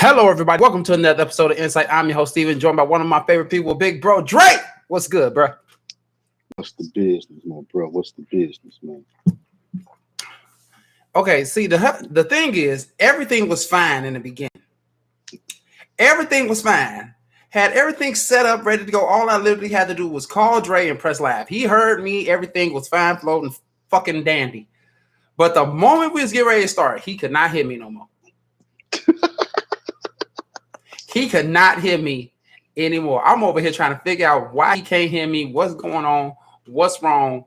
Hello, everybody. Welcome to another episode of En-Syte. I'm your host, Steven, joined by one of my favorite people, Big Bro Drake. What's good, bro? What's the business, man, bro? What's the business, man? Okay, see, the thing is, everything was fine in the beginning. Everything was fine. Had everything set up, ready to go. All I literally had to do was call Dre and press live. He heard me. Everything was fine, floating, fucking dandy. But the moment we was getting ready to start, he could not hear me no more. He could not hear me anymore. I'm over here trying to figure out why he can't hear me, what's going on, what's wrong.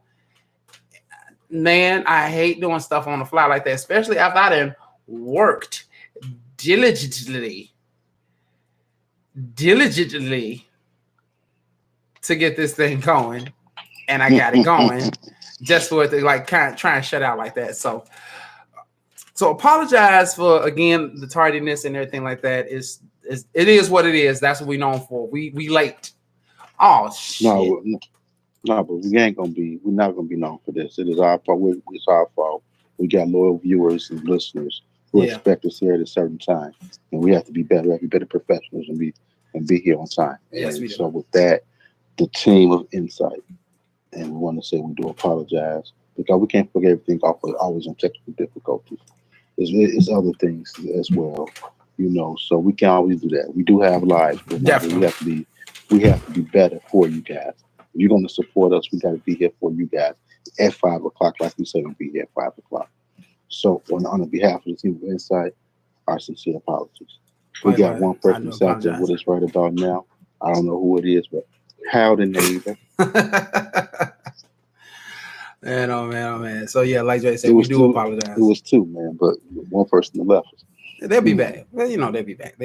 Man, I hate doing stuff on the fly like that, especially after I done worked diligently to get this thing going, and I got it going just for it to like kind of try and shut out like that. So apologize for again the tardiness and everything like that. It is what it is. That's what we known for. We late. Oh shit. No, but we're not gonna be known for this. It is our fault. It's our fault. We got loyal viewers and listeners who expect us here at a certain time, and we have to be better. We have to be better professionals and be here on time. Yes, we do. So with that, the team of En-Syte, and we want to say we do apologize because we can't forget everything off. But always in technical difficulties. It's other things as well, So we can't always do that. We do have lives, but definitely we have to be better for you guys. If you're going to support us, we got to be here for you guys at 5 o'clock, like we said, we'll be here at 5 o'clock. So on behalf of the team of En-Syte, our sincere apologies. We got one person out there with us right about now. I don't know who it is, but howdy, neighbor. Man, oh man. So yeah, like Jay said, we do apologize. It was two, man, but one person left us. They'll be back. Well, they'll be back.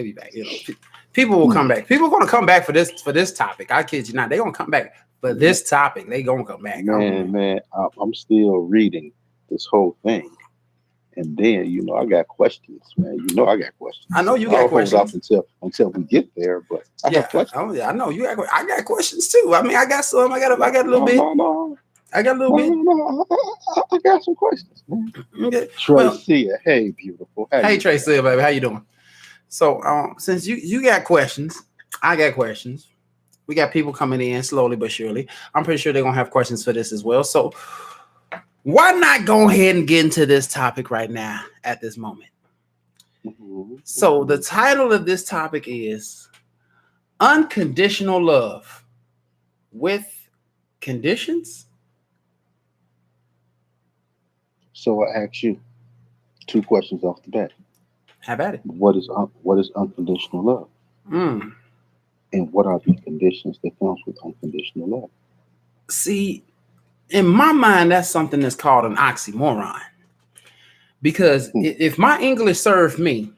People will come back. People are gonna come back for this topic. I kid you not. They're gonna come back for this topic. They gonna come back. Man, I'm still reading this whole thing, and then I got questions, man. I got questions. I know you got questions until we get there, but I got questions. Oh yeah, I know you got. I got questions too. I mean, I got some. I got a little bit. I got a little bit. I got some questions. Okay. Tracia, hey, beautiful. Hey, Tracia, baby, how you doing? So, since you got questions, I got questions. We got people coming in slowly but surely. I'm pretty sure they're gonna have questions for this as well. So, why not go ahead and get into this topic right now at this moment? Mm-hmm. So, the title of this topic is Unconditional Love with Conditions. So I ask you 2 questions off the bat. How about it? What is unconditional love? And what are the conditions that comes with unconditional love? See, in my mind, that's something that's called an oxymoron. Because if my English served me,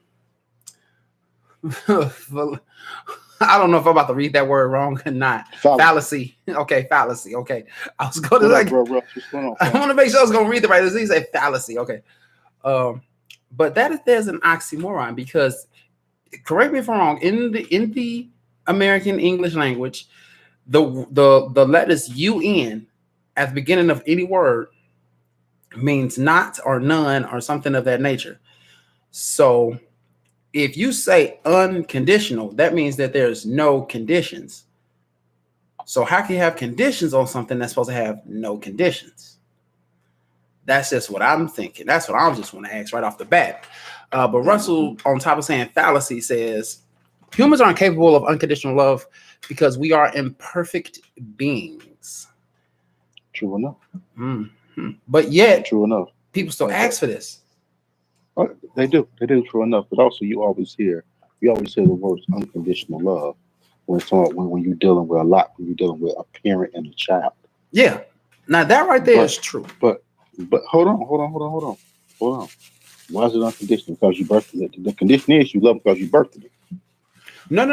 I don't know if I'm about to read that word wrong or not. Fallacy. Okay, fallacy. Okay. I was going to I want to make sure I was going to read the right. He said fallacy. Okay. But there's an oxymoron because, correct me if I'm wrong, in the American English language, the letters UN at the beginning of any word means not or none or something of that nature. So if you say unconditional, that means that there's no conditions. So how can you have conditions on something that's supposed to have no conditions? That's just what I'm thinking. That's what I just want to ask right off the bat. But Russell, on top of saying fallacy, says humans are incapable of unconditional love because we are imperfect beings. True enough. Mm-hmm. But yet, true enough, people still ask for this. They do, true enough. But also, you always hear the words unconditional love when you're dealing with when you're dealing with a parent and a child. Yeah, now that right there is true. But hold on. Why is it unconditional? Because you birthed it. The condition is you love because you birthed it. No.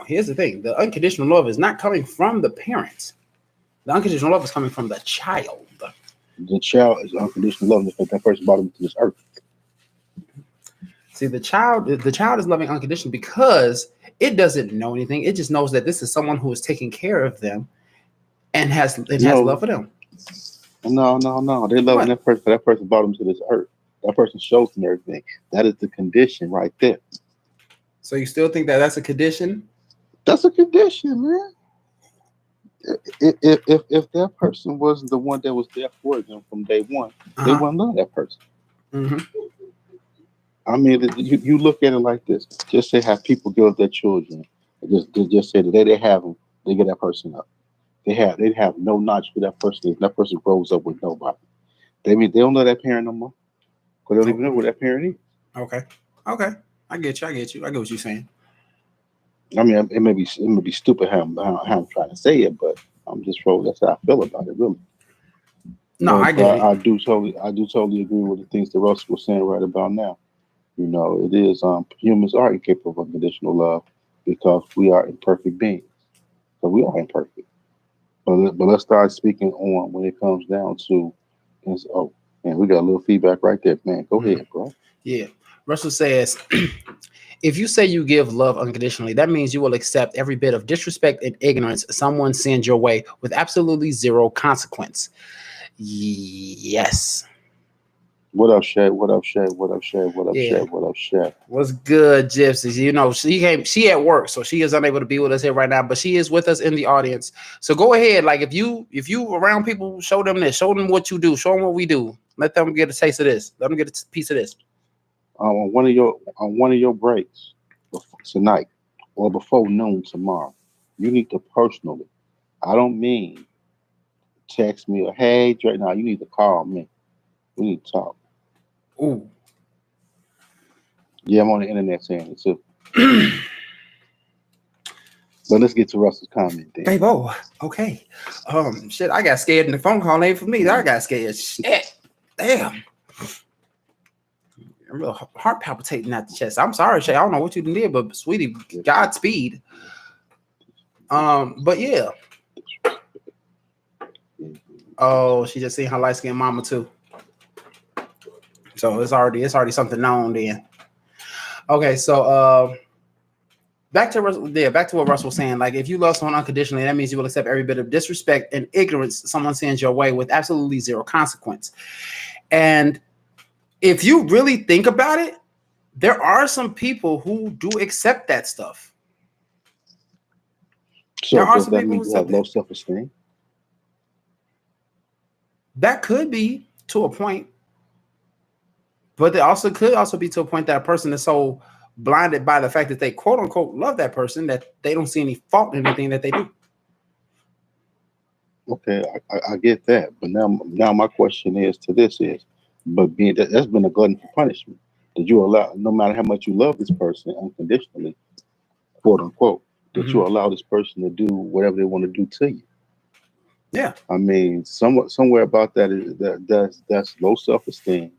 Here's the thing: the unconditional love is not coming from the parents. The unconditional love is coming from the child. The child is unconditional love because that person brought him to this earth. See, the child is loving unconditionally because it doesn't know anything. It just knows that this is someone who is taking care of them and has love for them. No. They love that person. That person brought them to this earth. That person shows them everything. That is the condition right there. So you still think that that's a condition? That's a condition, man. If that person wasn't the one that was there for them from day one, they wouldn't love that person. Mm-hmm. I mean, you look at it like this. Just say how people give up their children. Just say the day they have them, they get that person up. They have no knowledge who that person is. That person grows up with nobody. They don't know that parent no more. Because they don't even know who that parent is. Okay. I get you. I get what you're saying. I mean, it may be stupid how I'm trying to say it, but I'm just told that's how I feel about it, really. No, I get it. I do totally agree with the things that Russell was saying right about now. You know, it is humans are incapable of unconditional love because we are imperfect beings. So we are imperfect. But let's start speaking on when it comes down to, oh man, we got a little feedback right there, man. Go ahead, bro. Yeah, Russell says, if you say you give love unconditionally, that means you will accept every bit of disrespect and ignorance someone sends your way with absolutely zero consequence. Yes. What up, Shay? What up, Shay? What up, Shay? What up, Shay? What up, Shay? What's good, Gypsies? You know, she at work, so she is unable to be with us here right now, but she is with us in the audience. So go ahead. Like if you around people, show them this, show them what you do, show them what we do. Let them get a taste of this. Let them get a piece of this. On one of your breaks tonight or before noon tomorrow, you need to personally, I don't mean text me or hey Drake, now you need to call me. We need to talk. Ooh. Yeah, I'm on the internet saying it too. But let's get to Russell's comment then. Babe, okay. Shit, I got scared and the phone call ain't for me. I got scared. Shit. Damn. A real heart palpitating at the chest. I'm sorry, Shay. I don't know what you did, but sweetie, Godspeed. But yeah. Oh, she just seen her light skinned mama too. So it's already something known then. Okay, so back to what Russell was saying. Like if you love someone unconditionally, that means you will accept every bit of disrespect and ignorance someone sends your way with absolutely zero consequence. And if you really think about it, there are some people who do accept that stuff. So does that mean you have low self-esteem? That could be to a point. But there could also be to a point that a person is so blinded by the fact that they quote unquote love that person that they don't see any fault in anything that they do. Okay, I get that. But now my question is, but being that's been a glutton for punishment. Did you allow, no matter how much you love this person unconditionally, quote unquote, that you allow this person to do whatever they want to do to you? Yeah. I mean, somewhere about that is that's low self-esteem.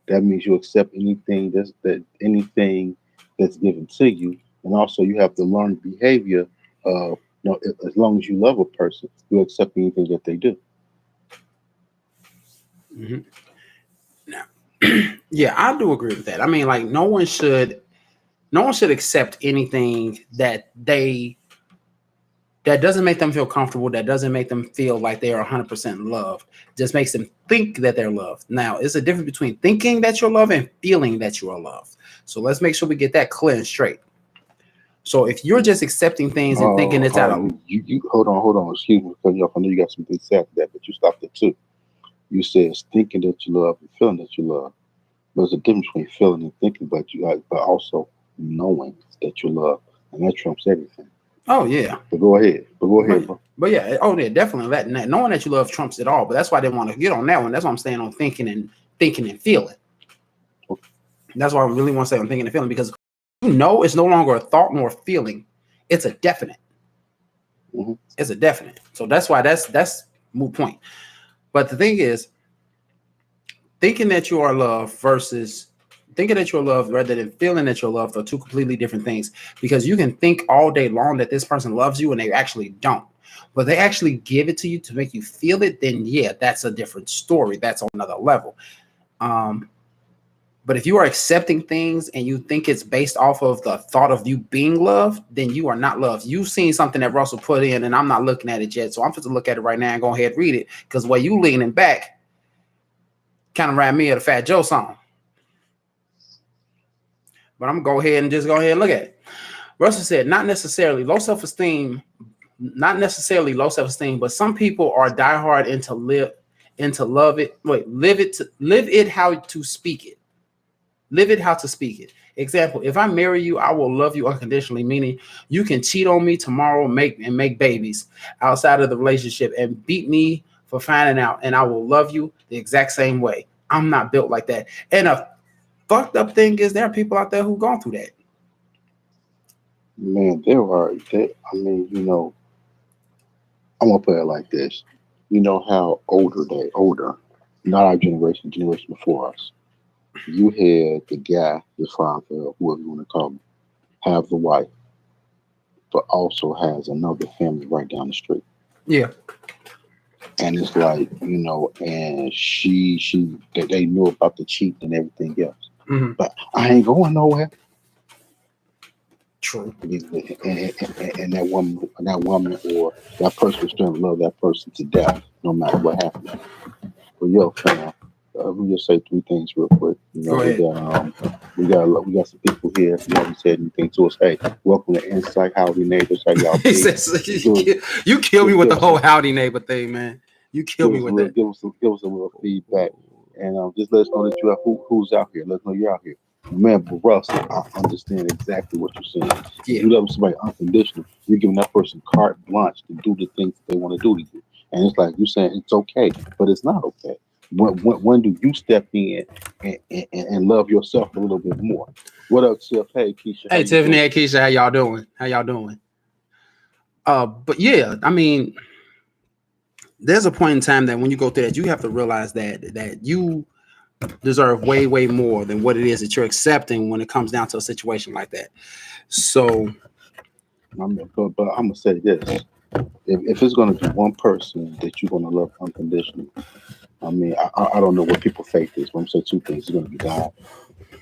That means you accept anything that's given to you, and also you have to learn behavior of, as long as you love a person, you accept anything that they do. Mm-hmm. Now, yeah, I do agree with that. I mean, like no one should accept anything that doesn't make them feel comfortable, that doesn't make them feel like they are 100% loved, just makes them think that they're loved. Now, it's a difference between thinking that you're loved and feeling that you are loved. So let's make sure we get that clear and straight. So if you're just accepting things and thinking it's out of... You hold on, excuse me, because I know you got something to say after that, but you stopped it too. You said it's thinking that you love and feeling that you love. There's a difference between feeling and thinking, but also knowing that you love, and that trumps everything. Oh yeah. But go ahead, bro. But yeah, definitely. That knowing that you love trumps it all. But that's why I didn't want to get on that one. That's why I'm staying on thinking and feeling. Okay. That's why I really want to say on thinking and feeling, because it's no longer a thought nor a feeling. It's a definite. Mm-hmm. It's a definite. So that's why that's moot point. But the thing is, thinking that you are loved versus thinking that you're loved rather than feeling that you're loved are two completely different things, because you can think all day long that this person loves you and they actually don't. But they actually give it to you to make you feel it, then yeah, that's a different story. That's on another level. But if you are accepting things and you think it's based off of the thought of you being loved, then you are not loved. You've seen something that Russell put in, and I'm not looking at it yet. So I'm supposed to look at it right now and go ahead and read it, because the way you leaning back kind of remind me of the Fat Joe song. But I'm gonna go ahead and look at it. Russell said, not necessarily low self-esteem, but some people are diehard into love it. Wait, live it how to speak it. Live it how to speak it. Example, if I marry you, I will love you unconditionally, meaning you can cheat on me tomorrow, make babies outside of the relationship and beat me for finding out, and I will love you the exact same way. I'm not built like that. And a fucked up thing is there are people out there who've gone through that. Man, there are. I mean, I'm gonna put it like this. You know how older, not our generation before us. You had the guy, the father, whoever you want to call him, have the wife, but also has another family right down the street. Yeah. And it's like, and they knew about the cheat and everything else. Mm-hmm. But I ain't going nowhere. True. And that woman or that person was still love that person to death, no matter what happened. But yo, fam, we just say three things real quick. Go ahead. We got some people here. If you haven't said anything to us, hey, welcome to En-Syte. Howdy neighbors, how y'all be? You kill me with the whole howdy neighbor thing, man. You kill me with that. Give us a little feedback, and just let us know that you are who's out here. Let us know you're out here. Man, but Russell, I understand exactly what you're saying. Yeah. If you love somebody unconditional, you're giving that person carte blanche to do the things that they want to do to you. And it's like you're saying it's okay, but it's not okay. When do you step in and love yourself a little bit more? What up, Tiff? Hey, Keisha. Hey, Tiffany. Hey, Keisha. How y'all doing? But yeah, I mean, there's a point in time that when you go through that, you have to realize that you deserve way more than what it is that you're accepting when it comes down to a situation like that. So, but I'm gonna say this: if it's gonna be one person that you're gonna love unconditionally, I mean, I don't know what people's faith is, but I'm saying two things: it's gonna be God,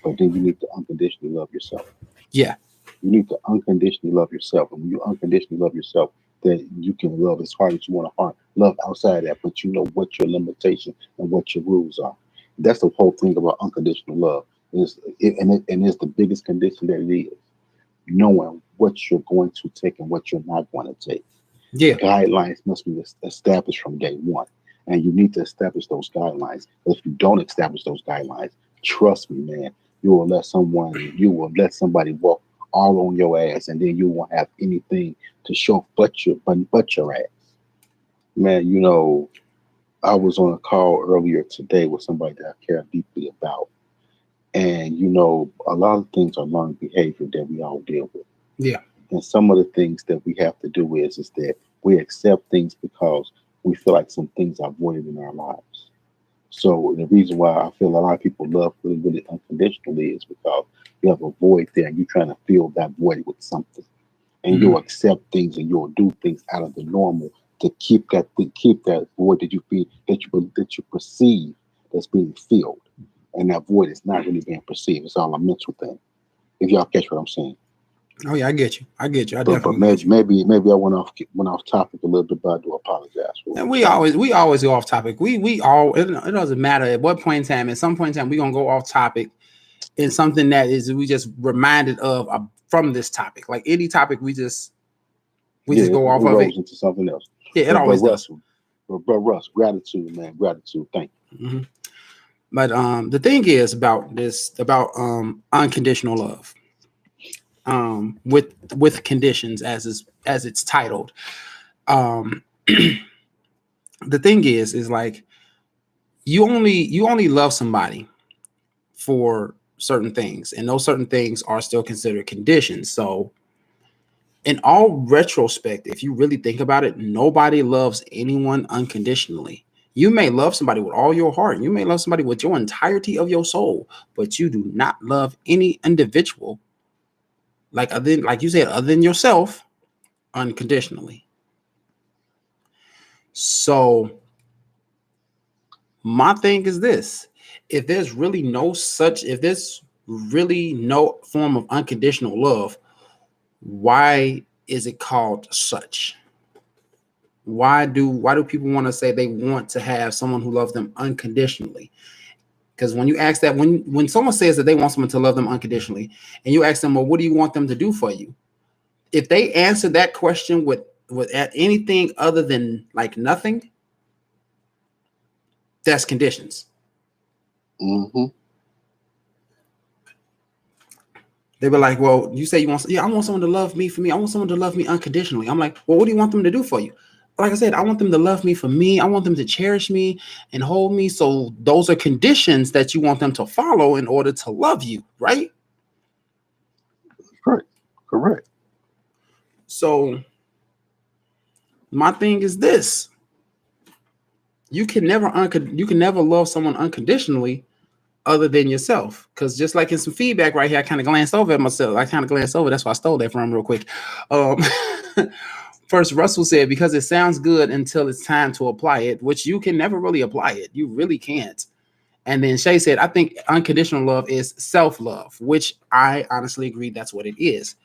but then you need to unconditionally love yourself. Yeah, you need to unconditionally love yourself, and when you unconditionally love yourself, then you can love as hard as you want to love outside of that, but you know what your limitations and what your rules are. That's the whole thing about unconditional love. And it's the biggest condition that it is. Knowing what you're going to take and what you're not going to take. Yeah. Guidelines must be established from day one. And you need to establish those guidelines. If you don't establish those guidelines, trust me, man, you will let somebody walk all on your ass, and then you won't have anything to show but your ass. Man, I was on a call earlier today with somebody that I care deeply about. And, a lot of things are learned behavior that we all deal with. Yeah. And some of the things that we have to do is that we accept things because we feel like some things are voided in our lives. So the reason why I feel a lot of people love really unconditionally is because you have a void there and you're trying to fill that void with something. And you'll accept things and you'll do things out of the normal to keep that void that you perceive that's being filled. And that void is not really being perceived. It's all a mental thing. If y'all catch what I'm saying. Oh yeah, I get you. I But maybe I went off topic a little bit, but I do apologize for it. And we always go off topic. We all it doesn't matter at what point in time. At some point in time, we're gonna go off topic in something that is we just reminded of from this topic. Like any topic, we just go off of it into something else. Yeah, it always does. But Russ, gratitude, man, gratitude. Thank you. Mm-hmm. But the thing is about unconditional love, with conditions as it's titled. The thing is like you only love somebody for certain things, and those certain things are still considered conditions. So in all retrospect, if you really think about it, nobody loves anyone unconditionally. You may love somebody with all your heart. You may love somebody with your entirety of your soul, but you do not love any individual, like you said, other than yourself, unconditionally. So my thing is this: if there's really no form of unconditional love, why is it called such? Why do people want to say they want to have someone who loves them unconditionally? Because when you ask that, when someone says that they want someone to love them unconditionally, and you ask them, well, what do you want them to do for you? If they answer that question with anything other than like nothing, that's conditions. Mm-hmm. They were like, well, you say you want, I want someone to love me for me. I want someone to love me unconditionally. I'm like, well, what do you want them to do for you? Like I said, I want them to love me for me. I want them to cherish me and hold me. So those are conditions that you want them to follow in order to love you, right? Right. Correct. So my thing is this. You can never love someone unconditionally other than yourself. Because just like in some feedback right here, I kind of glanced over at myself. That's why I stole that from real quick. First, Russell said, because it sounds good until it's time to apply it, which you can never really apply it. You really can't. And then Shay said, I think unconditional love is self-love, which I honestly agree that's what it is.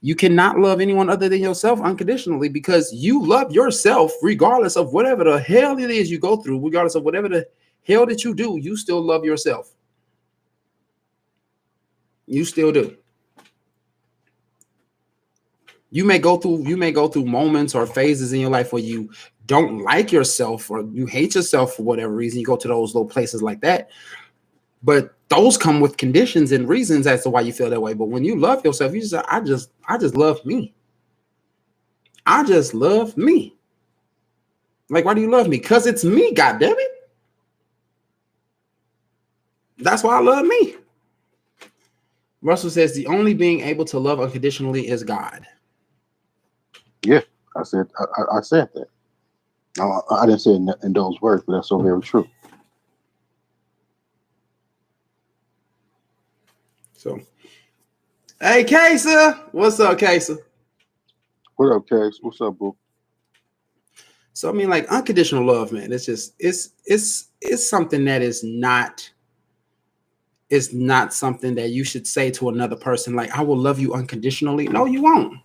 You cannot love anyone other than yourself unconditionally because you love yourself regardless of whatever the hell it is you go through, regardless of whatever the hell that you do, you still love yourself. You still do. You may go through moments or phases in your life where you don't like yourself or you hate yourself for whatever reason. You go to those little places like that. But those come with conditions and reasons as to why you feel that way. But when you love yourself, you just say, I just love me. I just love me. Like, why do you love me? Because it's me, goddammit. That's why I love me. Russell says the only being able to love unconditionally is God. Yeah, I said that. I didn't say it in those words, but that's so very true. So, hey, Kaysa. What's up, Kaysa? What up, Case? What's up, boo? So, I mean, like, unconditional love, man, it's something that is not, it's not something that you should say to another person, like, I will love you unconditionally. No, you won't.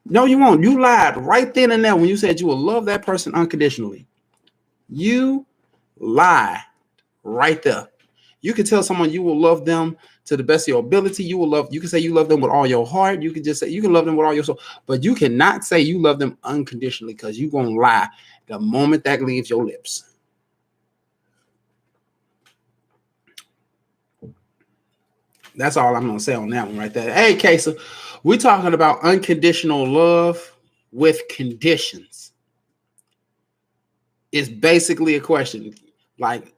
No, you won't. You lied right then and there when you said you will love that person unconditionally. You lie right there. You can tell someone you will love them to the best of your ability. You can say you love them with all your heart. You can just say you can love them with all your soul, but you cannot say you love them unconditionally because you're going to lie the moment that leaves your lips. That's all I'm going to say on that one right there. Hey, Kaysa, we're talking about unconditional love with conditions. It's basically a question. Like,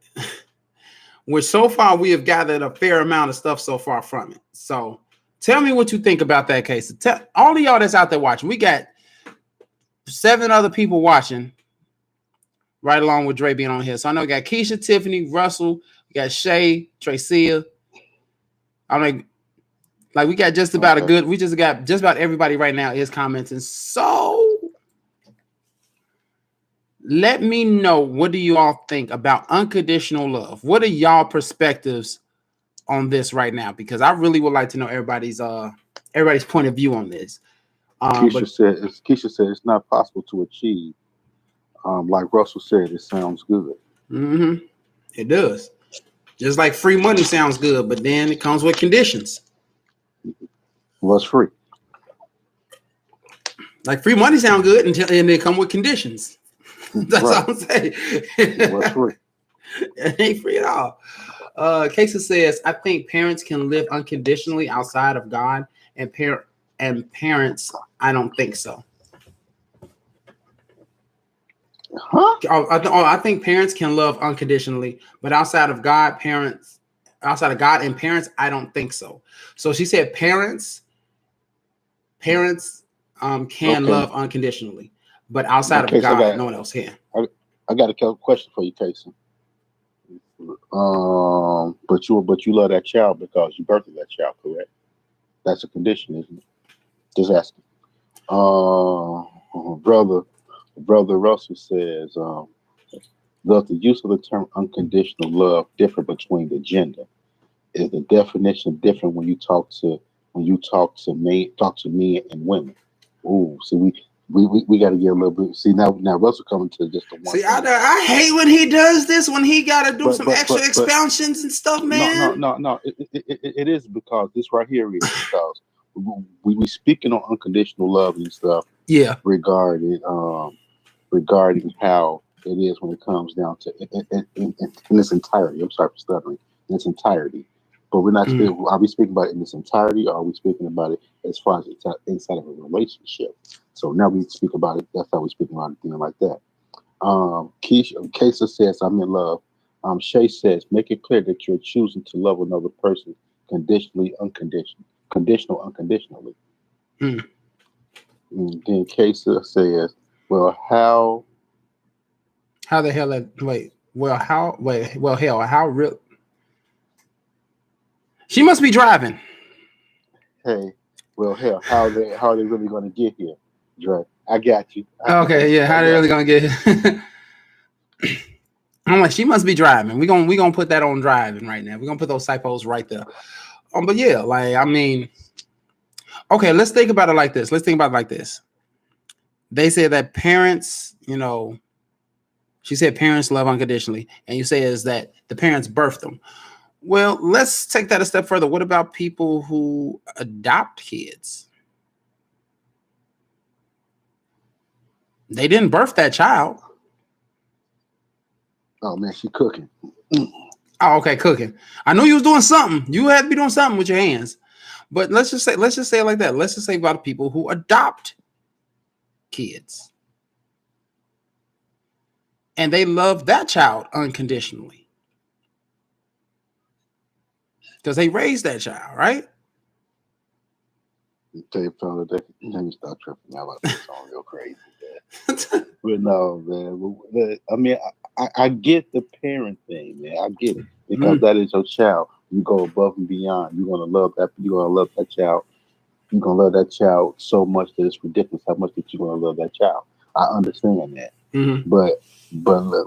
which so far we have gathered a fair amount of stuff so far from it. So tell me what you think about that case. Tell all of y'all that's out there watching. We got 7 other people watching right along with Dre being on here. So I know we got Keisha, Tiffany, Russell, we got Shay, Tracia. I'm like we got just about we just got just about everybody right now is commenting. So let me know, what do you all think about unconditional love? What are y'all perspectives on this right now? Because I really would like to know everybody's point of view on this. Keisha said it's not possible to achieve. Like Russell said, it sounds good. Mm-hmm. It does. Just like free money sounds good, but then it comes with conditions. What's free? Like free money sound good and they come with conditions. That's right. All I'm saying. What's free? It ain't free at all. Casey says, I think parents can live unconditionally outside of God, and parents, I don't think so. Huh? I think parents can love unconditionally, but outside of God and parents, I don't think so. So she said parents can love unconditionally, but outside of God, no one else can. I got a question for you, Casey. But you love that child because you birthed that child, correct? That's a condition, isn't it? Just asking. Brother Russell says, does the use of the term unconditional love differ between the gender? Is the definition different when you talk to men and women? Ooh, so we got to get a little bit. See now Russell coming to just the one. See, I hate when he does this. When he got to do some extra expansions and stuff, man. No. It is because this right here is because we speaking on unconditional love and stuff. Yeah. Regarding how it is when it comes down to in its entirety. I'm sorry for stuttering. In its entirety. But we're not speaking. Are we speaking about it in its entirety, or are we speaking about it as far as it's inside of a relationship? So now we speak about it. That's how we speak about it, thing like that. Kesa says, "I'm in love." Shay says, "Make it clear that you're choosing to love another person conditionally, unconditionally." Mm. And then Kesa says, "Well, how the hell? How real? She must be driving." Hey, well, hell, how are they really going to get here, Dre? I got you. Okay, yeah, how are they really going to get here? I'm like, she must be driving. We're gonna put that on driving right now. We're gonna put those typos right there. But yeah, like, I mean, okay, let's think about it like this. They say that parents, she said parents love unconditionally, and you say is that the parents birthed them. Well, let's take that a step further. What about people who adopt kids? They didn't birth that child. Oh man, she cooking. Oh, okay, cooking. I knew you was doing something. You had to be doing something with your hands. But let's just say it like that. Let's just say about people who adopt kids. And they love that child unconditionally. Because they raised that child, right? Tell you, fella, let me start tripping now. Like this song real crazy, man. But no, man. I mean, I get the parent thing, man. I get it because that is your child. You go above and beyond. You're gonna love that. You're gonna love that child. You're gonna love that child so much that it's ridiculous how much that you're gonna love that child. I understand that, but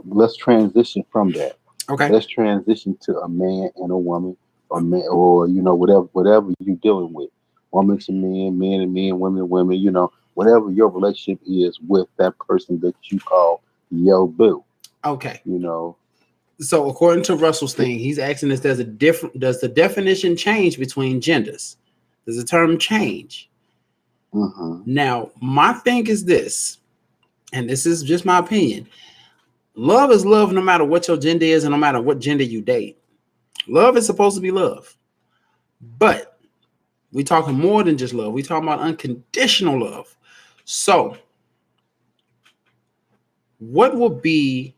let's transition from that. Okay. Let's transition to a man and a woman, or man, or whatever you're dealing with. Women to men, men and men, women to women. Whatever your relationship is with that person that you call your boo. Okay. So according to Russell's thing, he's asking us, does the definition change between genders? Does the term change? Now, my thing is this, and this is just my opinion. Love is love no matter what your gender is and no matter what gender you date. Love is supposed to be love. But we're talking more than just love. We're talking about unconditional love. So what would be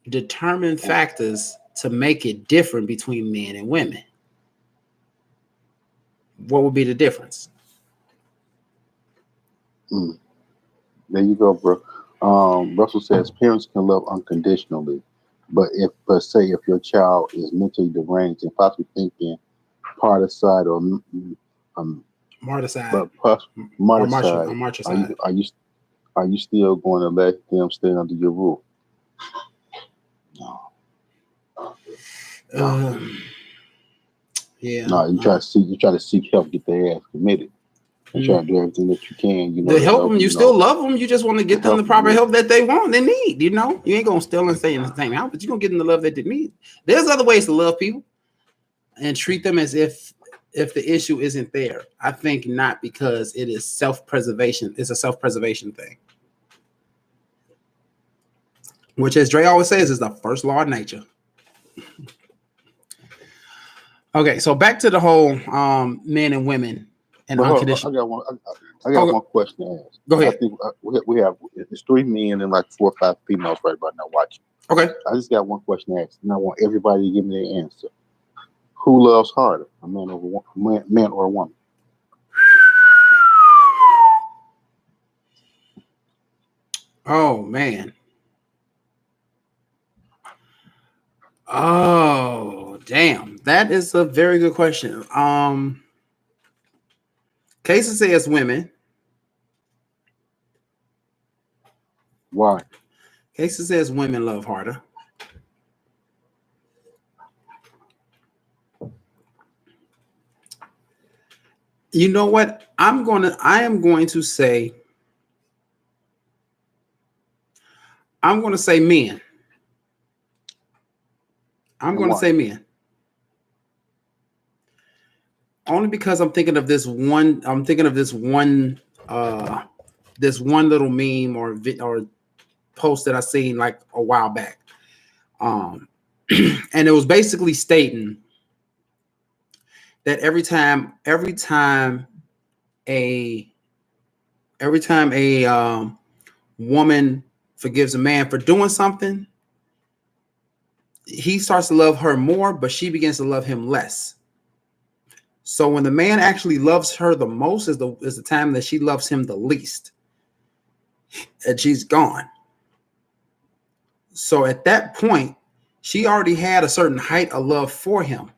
determined factors to make it different between men and women? What would be the difference? There you go, bro. Russell says parents can love unconditionally, but say if your child is mentally deranged and possibly thinking particide or marticide, are you still going to let them stay under your roof? No. Yeah. No, you try to seek help, get their ass committed. And try to do everything that you can, to help them. You still love them. You just want to get them the proper help that they want, they need. You ain't gonna still and stay in the same house, but you're gonna get them the love that they need. There's other ways to love people and treat them as if the issue isn't there. I think not, because it is self-preservation. It's a self-preservation thing, which, as Dre always says, is the first law of nature. Okay, so back to the whole men and women and unconditional. I got one question to ask. Go ahead. I think we have it's 3 men and like 4 or 5 females right about now watching. Okay. I just got one question to ask, and I want everybody to give me their answer. Who loves harder, a man or a woman? Oh man. Oh damn, that is a very good question. Casey says women. Why? Casey says women love harder. You know what? I am going to say I'm going to say men. I'm going to say men. Only because I'm thinking of this one. I'm thinking of this one little meme or post that I seen like a while back. And it was basically stating that every time a woman forgives a man for doing something, he starts to love her more, but she begins to love him less. So when the man actually loves her the most is the time that she loves him the least, and she's gone. So at that point, she already had a certain height of love for him,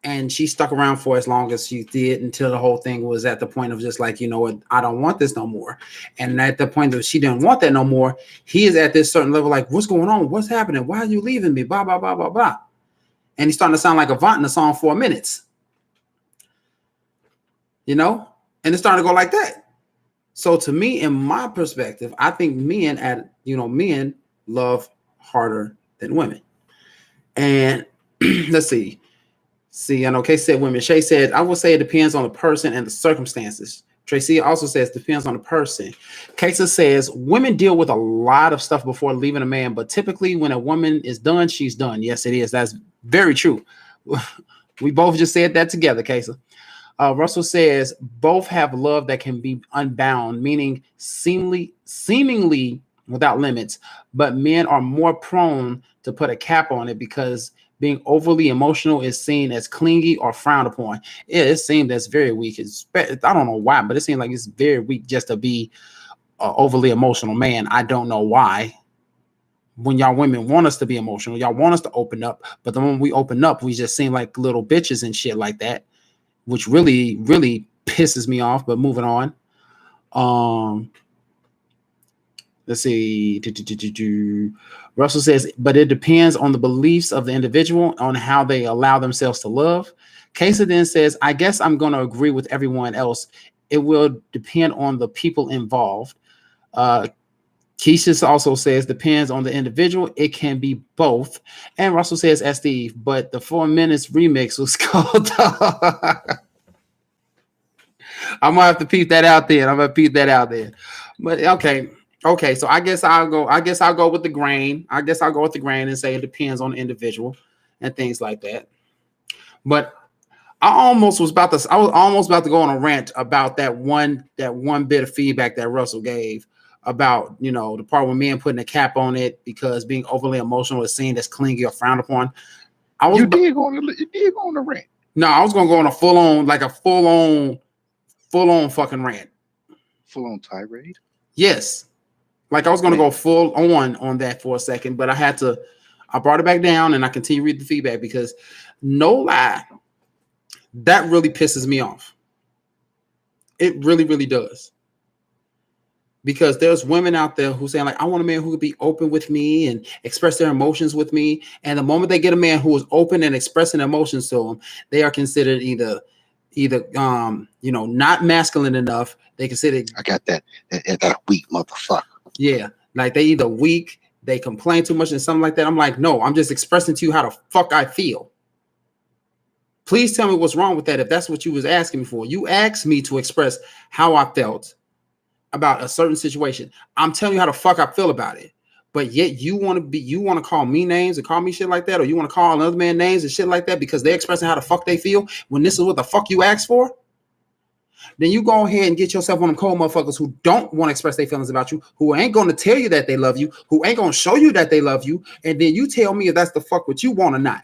and she stuck around for as long as she did until the whole thing was at the point of just like, you know what, I don't want this no more. And at the point that she didn't want that no more, he is at this certain level like, what's going on? What's happening? Why are you leaving me? Blah, blah, blah, blah, blah. And he's starting to sound like Avant in the song 4 Minutes. You know? And it's starting to go like that. So to me, in my perspective, I think men love harder than women. And let's see. I know Kay said women. Shay said, I would say it depends on the person and the circumstances. Tracy also says depends on the person. Kaysa says women deal with a lot of stuff before leaving a man, but typically when a woman is done, she's done. Yes, it is. That's very true. We both just said that together, Kaysa. Russell says both have love that can be unbound, meaning seemingly without limits, but men are more prone to put a cap on it because being overly emotional is seen as clingy or frowned upon. It seems that's very weak. I don't know why, but it seems like it's very weak just to be an overly emotional man. I don't know why. When y'all women want us to be emotional, y'all want us to open up, but the moment we open up, we just seem like little bitches and shit like that, which really, really pisses me off. But moving on. Let's see. Russell says, but it depends on the beliefs of the individual, on how they allow themselves to love. Kaysa then says, I guess I'm going to agree with everyone else. It will depend on the people involved. Keisha also says, depends on the individual. It can be both. And Russell says, Steve, but the 4 Minutes remix was called. I'm gonna have to peep that out there. But okay. So I guess I'll go with the grain. And say it depends on the individual and things like that. But I was almost about to go on a rant about that one bit of feedback that Russell gave about, you know, the part where men putting a cap on it because being overly emotional is seen as clingy or frowned upon. You did go on the rant. No, I was gonna go on a full on fucking rant. Full on tirade? Yes. Like I was going to go full on that for a second, but I brought it back down and I continue to read the feedback because no lie, that really pisses me off. It really, really does. Because there's women out there who saying like, I want a man who could be open with me and express their emotions with me. And the moment they get a man who is open and expressing emotions to them, they are considered either not masculine enough. They consider I got that weak motherfucker. Yeah, like they either weak, they complain too much and something like that. I'm like, no, I'm just expressing to you how the fuck I feel. Please tell me what's wrong with that if that's what you was asking me for. You asked me to express how I felt about a certain situation. I'm telling you how the fuck I feel about it. But yet you want to call me names and call me shit like that, or you want to call another man names and shit like that because they're expressing how the fuck they feel when this is what the fuck you asked for? Then you go ahead and get yourself one of them cold motherfuckers who don't want to express their feelings about you, who ain't going to tell you that they love you, who ain't going to show you that they love you, and then you tell me if that's the fuck what you want or not.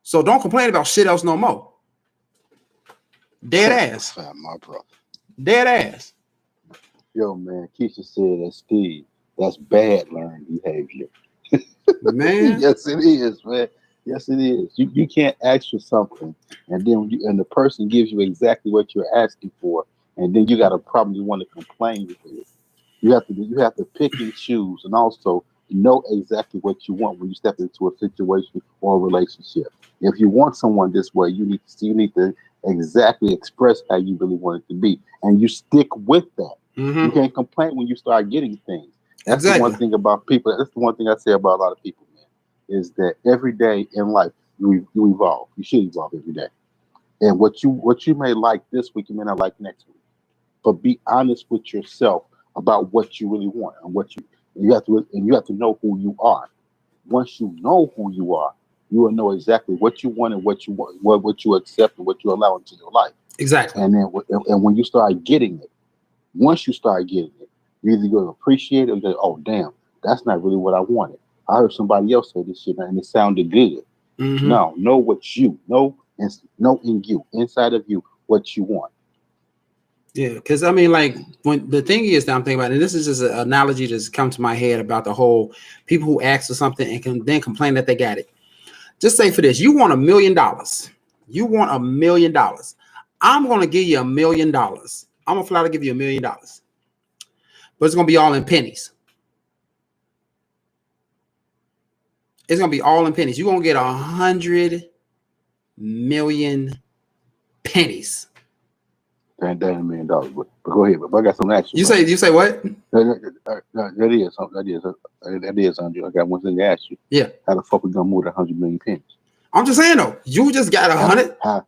So don't complain about shit else no more. Dead ass. My brother. Dead ass. Yo, man, Keisha said that Steve, that's bad learned behavior. Man. Yes, it is, man. Yes, it is. You can't ask for something, and then the person gives you exactly what you're asking for, and then you gotta probably want to complain with it. You have to pick and choose, and also know exactly what you want when you step into a situation or a relationship. If you want someone this way, you need to exactly express how you really want it to be, and you stick with that. You can't complain when you start getting things. That's the one thing about people. That's the one thing I say about a lot of people, man, is that every day in life you evolve. You should evolve every day. And what you may like this week, you may not like next week. But be honest with yourself about what you really want and you have to know who you are. Once you know who you are, you will know exactly what you want and what you accept and what you allow into your life. Exactly. And then when you start getting it, once you start getting it, you're either going to appreciate it or go, oh damn, that's not really what I wanted. I heard somebody else say this shit and it sounded good. No, know what you know in you, inside of you, what you want. Yeah, because I mean, like, when the thing is that I'm thinking about, and this is just an analogy that's come to my head about the whole people who ask for something and can then complain that they got it. Just say for this, you want $1 million. You want $1 million. I'm going to give you $1 million. I'm going to flat out give you $1 million. But it's going to be all in pennies. It's going to be all in pennies. You're going to get 100 million pennies. That ain't $1 million, but go ahead. But I got some action. You say what? That is, Andrew. I got one thing to ask you. Yeah. How the fuck we gonna move to 100 million pennies? I'm just saying though. You just got 100. How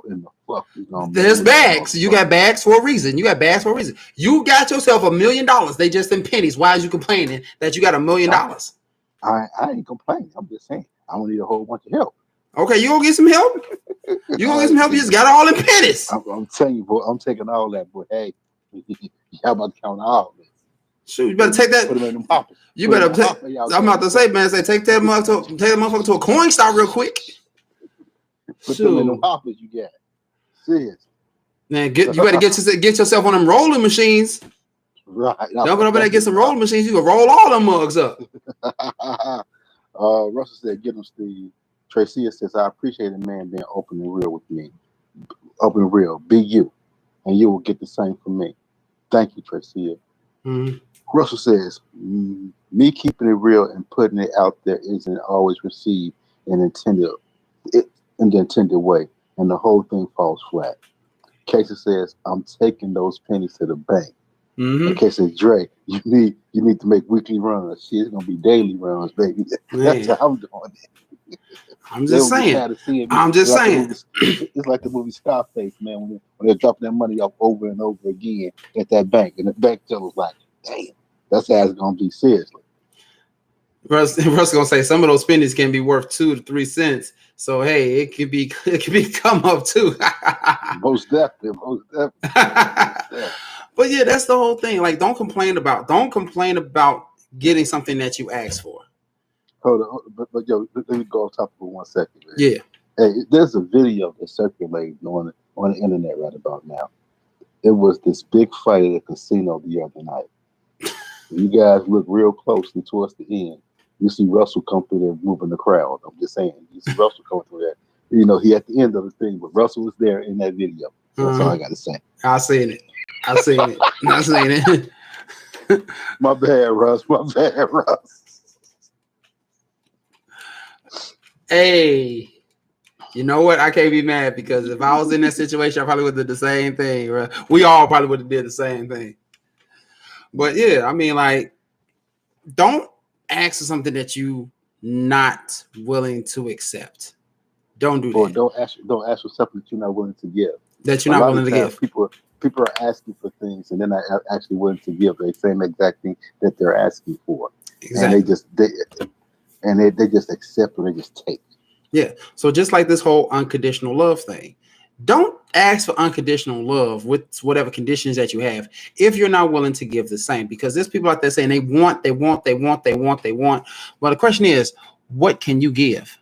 in the fuck you gonna? There's bags. You got bags for a reason. You got yourself $1 million. They just in pennies. Why is you complaining that you got $1 million? I ain't complaining. I'm just saying I don't need a whole bunch of help. Okay, you gonna get some help? You gonna get some help? You just got it all in pennies. I'm telling you, boy. I'm taking all that, boy. Hey, y'all about to count all this. Shoot, you better take that. Put them in them hoppers. You better take. I'm about to say, man, take that motherfucker to a coin stock real quick. Put them in them hoppers you got. Serious. Man, you better get yourself on them rolling machines. Right. Don't better get some rolling machines. You can roll all them mugs up. Russell said, "Get them, Steve." Tracia says, "I appreciate a man being open and real with me. Open and real. Be you, and you will get the same from me." Thank you, Tracia. Russell says, "Me keeping it real and putting it out there isn't always received in the intended way, and the whole thing falls flat." Casey says, "I'm taking those pennies to the bank." And Casey says, "Dre, you need to make weekly runs. Shit, it's gonna be daily runs, baby." That's how I'm doing it. I'm just saying. It's like the movie Scarface, man, when they're dropping that money off over and over again at that bank, and the bank tells like, "Damn, that's how it's gonna be." Seriously. Russ gonna say some of those pennies can be worth 2 to 3 cents. So hey, it could be come up too. Most definitely. But yeah, that's the whole thing. Like, don't complain about getting something that you asked for. Hold on, but yo, let me go on top for 1 second. Man. Yeah. Hey, there's a video that's circulating on the internet right about now. It was this big fight at a casino the other night. You guys look real closely towards the end. You see Russell come through there moving the crowd. I'm just saying. You see Russell come through there. You know, he at the end of the thing, but Russell was there in that video. So that's all I got to say. I seen it. My bad, Russ. Hey, you know what? I can't be mad because if I was in that situation, I probably would have did the same thing. Right? We all probably would have did the same thing. But yeah, I mean, like, don't ask for something that you not willing to accept. Don't do that. Or don't ask for something that you're not willing to give. That you're not willing to give. People are asking for things and they're not actually willing to give the same exact thing that they're asking for. Exactly. And they just accept or they just take. Yeah. So just like this whole unconditional love thing, don't ask for unconditional love with whatever conditions that you have if you're not willing to give the same, because there's people out there saying they want. Well, the question is, what can you give?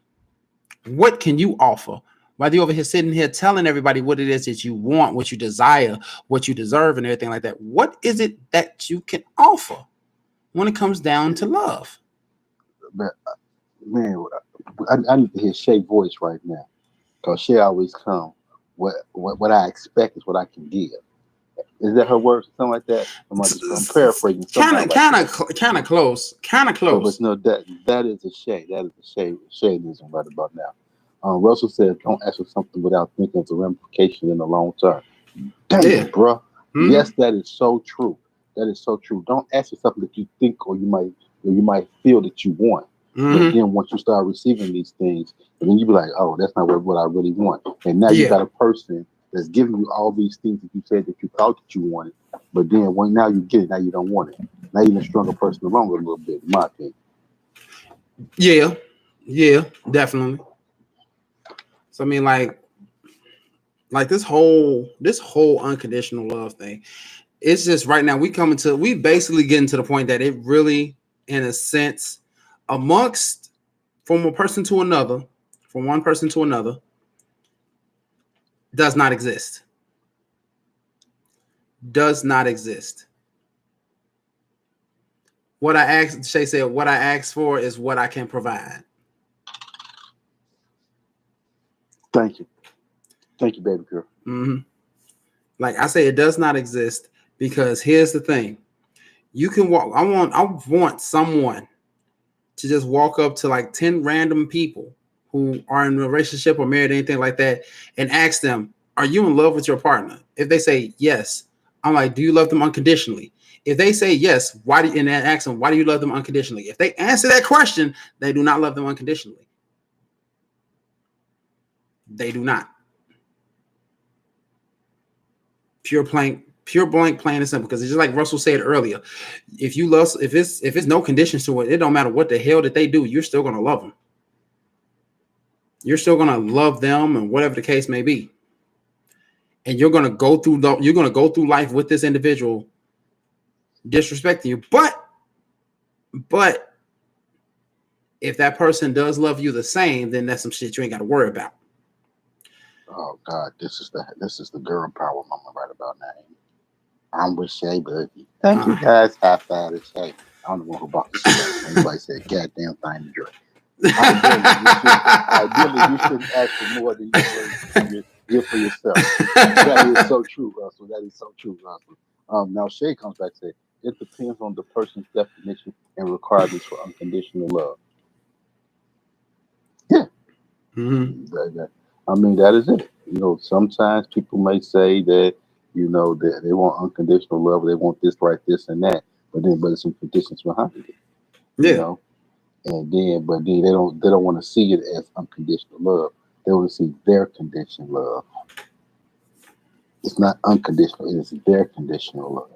What can you offer? Whether you're over here sitting here telling everybody what it is that you want, what you desire, what you deserve, and everything like that. What is it that you can offer when it comes down to love? Man, I need to hear Shay's voice right now, because Shay always comes. What I expect is what I can give. Is that her words or something like that? I'm paraphrasing. Kind of close. But no, that is a Shay. That is a Shayism right about now. Russell said, "Don't ask for something without thinking of the ramification in the long term." Damn, bro. Mm-hmm. Yes, that is so true. That is so true. Don't ask for something that you think or you might feel that you want. But Mm-hmm. then once you start receiving these things, and then you be like, oh, that's not what I really want. And now you Yeah. got a person that's giving you all these things that you said that you thought that you wanted, but then when now you get it, now you don't want it. Now you're a stronger person along a little bit, in my opinion. Yeah. Yeah, definitely. So I mean, like this whole unconditional love thing, it's just right now we basically getting to the point that it really, in a sense, amongst from a person to another, from one person to another, does not exist. Does not exist. What I asked, Shay said, what I asked for is what I can provide. Thank you, baby girl. Mm-hmm. Like I say, it does not exist because here's the thing: you can walk. I want someone to just walk up to like 10 random people who are in a relationship or married, anything like that, and ask them, "Are you in love with your partner?" If they say yes, I'm like, "Do you love them unconditionally?" If they say yes, why do you, and then ask them, "Why do you love them unconditionally?" If they answer that question, they do not love them unconditionally. They do not. Pure blank, plain and simple. Because it's just like Russell said earlier. If it's no conditions to it, it don't matter what the hell that they do, you're still gonna love them. You're still gonna love them, and whatever the case may be. And you're gonna go through life with this individual disrespecting you. But if that person does love you the same, then that's some shit you ain't got to worry about. Oh God, this is the girl power moment right about now. I'm with Shay Boogie. Thank you guys. High five to Shay. I'm the one who bought the cigarettes. Anybody said goddamn thing to drink. Ideally, you shouldn't ask for more than you give for yourself. That is so true, Russell. That is so true, Russell. Now Shay comes back and says, it depends on the person's definition and requirements for unconditional love. Yeah. Mm-hmm. I mean, that is it. You know, sometimes people may say that, you know, that they want unconditional love, they want this, right, this, and that, but there's some conditions behind it. You know, but then they don't want to see it as unconditional love. They want to see their conditional love. It's not unconditional; it is their conditional love.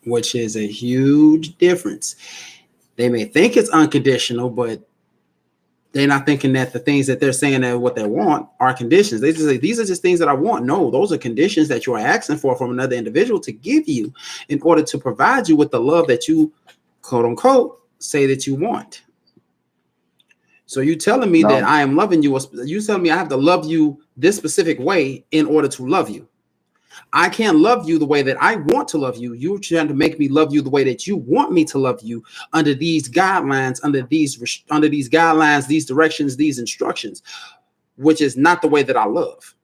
Which is a huge difference. They may think it's unconditional, but they're not thinking that the things that they're saying that what they want are conditions. They just say, these are just things that I want. No, those are conditions that you are asking for from another individual to give you in order to provide you with the love that you, quote unquote, say that you want. So you telling me that I am loving you. You telling me I have to love you this specific way in order to love you. I can't love you the way that I want to love you. You're trying to make me love you the way that you want me to love you under these guidelines, under these guidelines, these directions, these instructions, which is not the way that I love.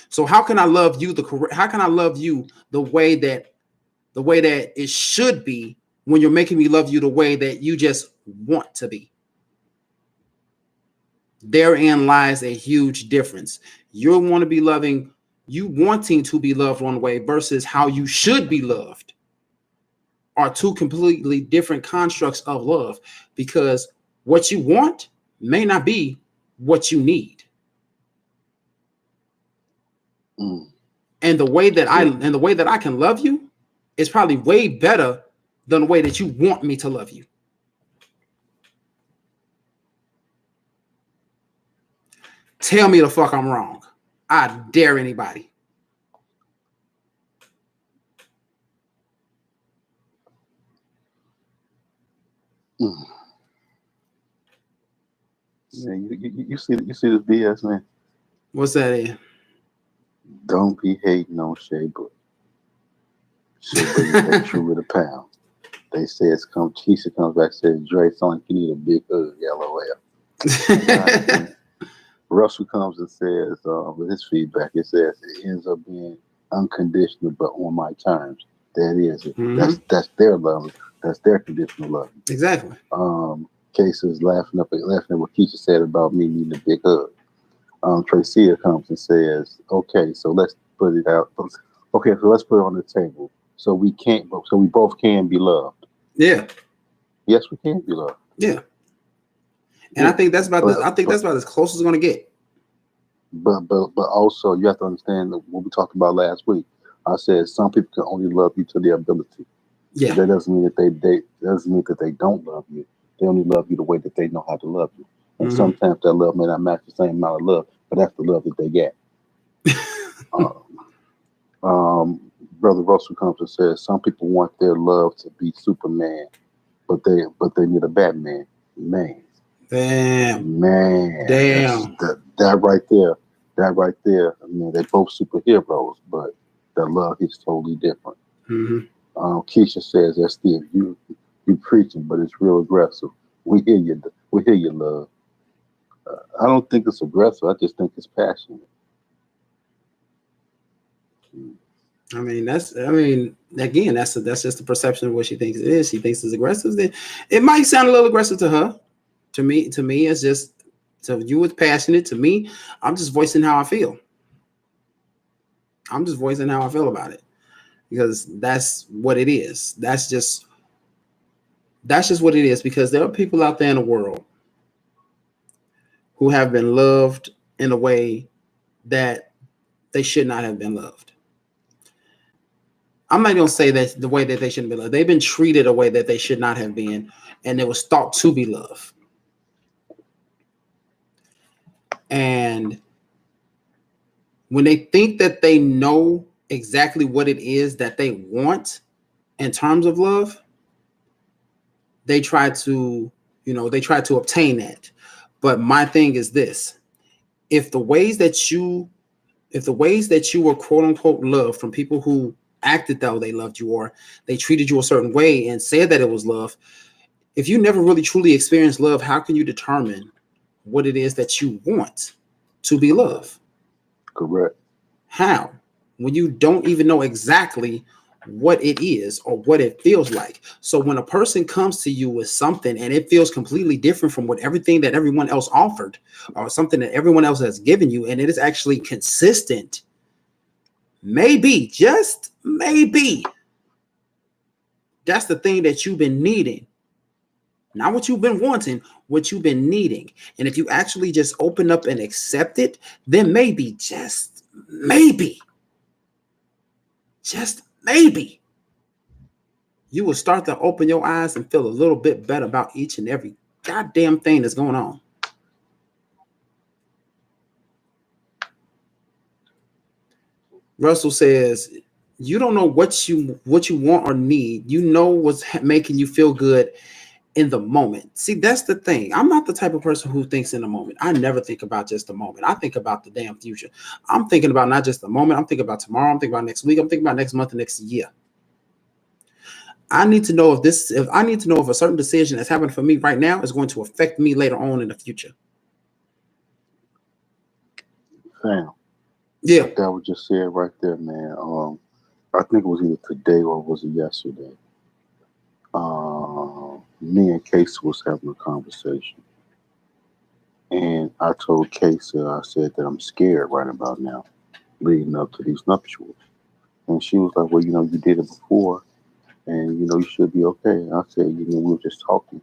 So how can I love you how can I love you the way that it should be when you're making me love you the way that you just want to be? Therein lies a huge difference. You wanting to be loved one way versus how you should be loved are two completely different constructs of love, because what you want may not be what you need. And the way that I can love you is probably way better than the way that you want me to love you. Tell me the fuck I'm wrong. I dare anybody. Yeah, you see this BS, man. What's that in? Don't be hating on Shea Bush. Shea Bush is that true with a pound. They say it's come. Keisha comes back and says, Dre, sound like you need a big hug, LOL. Russell comes and says, with his feedback, it says it ends up being unconditional, but on my terms. That is it. Mm-hmm. That's their love. That's their conditional love. Exactly. Cases laughing at what Keisha said about me needing a big hug. Tracia comes and says, okay, so let's put it out. Okay, so let's put it on the table. So we can't. So we both can be loved. Yeah. Yes, we can be loved. Yeah. And I think that's about that's about as close as it's gonna get. But also you have to understand what we talked about last week. I said some people can only love you to their ability. Yeah. That doesn't mean that they doesn't mean that they don't love you. They only love you the way that they know how to love you. And sometimes that love may not match the same amount of love, but that's the love that they get. Brother Russell comes and says some people want their love to be Superman, but they need a Batman. Man. Damn. That right there. I mean, they're both superheroes, but the love is totally different. Keisha says that Steve, you preaching, but it's real aggressive. We hear you, love. I don't think it's aggressive. I just think it's passionate. I mean, again, that's just the perception of what she thinks it is. She thinks it's aggressive. Then it might sound a little aggressive to her. To me, it's just, to you it's passionate. To me, I'm just voicing how I feel. I'm just voicing how I feel about it, because that's what it is. That's just what it is, because there are people out there in the world who have been loved in a way that they should not have been loved. I'm not going to say that the way that they shouldn't be loved. They've been treated a way that they should not have been, and it was thought to be love. And when they think that they know exactly what it is that they want in terms of love, they try to obtain that. But my thing is this: if the ways that you were quote unquote loved from people who acted though they loved you, or they treated you a certain way and said that it was love, if you never really truly experienced love, how can you determine what it is that you want to be love? Correct. How? When you don't even know exactly what it is or what it feels like. So when a person comes to you with something and it feels completely different from what everything that everyone else offered, or something that everyone else has given you, and it is actually consistent, maybe, just maybe, that's the thing that you've been needing. Not what you've been wanting, what you've been needing. And if you actually just open up and accept it, then maybe, just maybe, you will start to open your eyes and feel a little bit better about each and every goddamn thing that's going on. Russell says, you don't know what you want or need. You know what's making you feel good in the moment. See, that's the thing. I'm not the type of person who thinks in the moment. I never think about just the moment. I think about the damn future. I'm thinking about not just the moment. I'm thinking about tomorrow. I'm thinking about next week. I'm thinking about next month and next year. I need to know if a certain decision that's happening for me right now is going to affect me later on in the future. Fam. Yeah. That was just said right there, man. I think it was either today or was it yesterday. Me and Casey was having a conversation, and I told Casey, I said that I'm scared right about now, leading up to these nuptials. And she was like, well, you did it before, and you should be okay. And I said, we were just talking,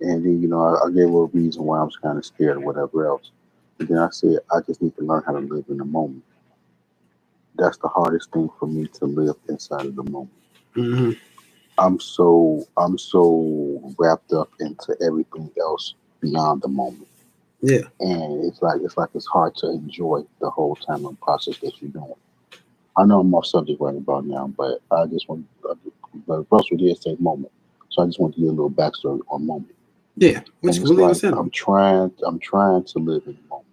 and then I gave her a reason why I was kind of scared or whatever else. And then I said, I just need to learn how to live in the moment. That's the hardest thing for me, to live inside of the moment. Mm-hmm. I'm so wrapped up into everything else beyond the moment. Yeah. And it's hard to enjoy the whole time and process that you're doing. I know I'm off subject right about now, but I just want, but Russell did say moment, so I just want to give a little backstory on moment. Yeah, which really I'm trying to live in the moment,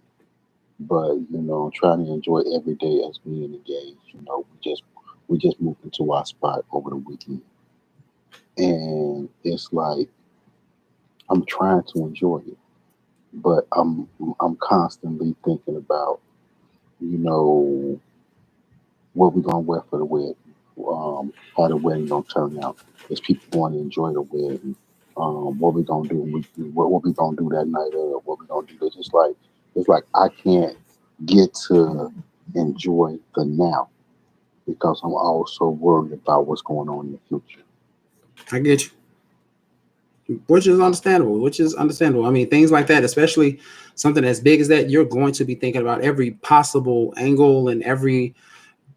but I'm trying to enjoy every day as being engaged. We just moved into our spot over the weekend, and it's like I'm trying to enjoy it, but I'm constantly thinking about what we're gonna wear for the wedding, how the wedding gonna turn out. Is people going to enjoy the wedding? What we gonna do? What we gonna do that night? What we gonna do? It's like I can't get to enjoy the now. because I'm also worried about what's going on in the future. I get you. Which is understandable. I mean, things like that, especially something as big as that, you're going to be thinking about every possible angle and every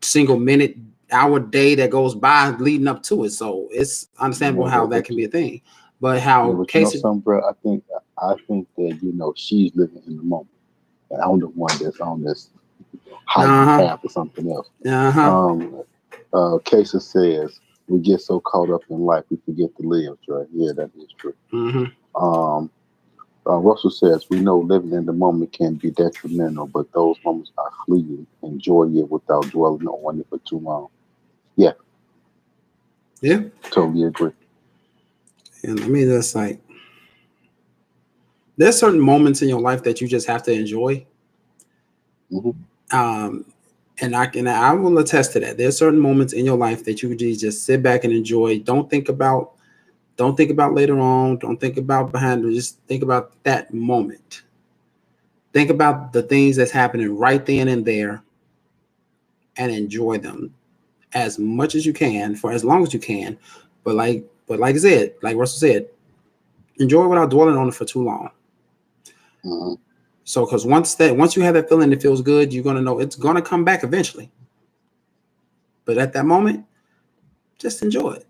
single minute, hour, day that goes by leading up to it. So it's understandable how that can be a thing. But how but you know something, bro? I think that she's living in the moment, and I'm the one that's on this heightened path or something else. Casey says we get so caught up in life we forget to live. Right? Yeah, that is true. Russell says we know living in the moment can be detrimental, but those moments are fleeting. Enjoy it without dwelling on it for too long. Yeah, totally agree. And I mean, that's like there's certain moments in your life that you just have to enjoy. And I will attest to that. There's certain moments in your life that you just sit back and enjoy. Don't think about later on. Don't think about behind. Just think about that moment. Think about the things that's happening right then and there, and enjoy them as much as you can for as long as you can. But like I said, like Russell said, enjoy without dwelling on it for too long. So, because once you have that feeling, it feels good, you're gonna know it's gonna come back eventually. But at that moment, just enjoy it.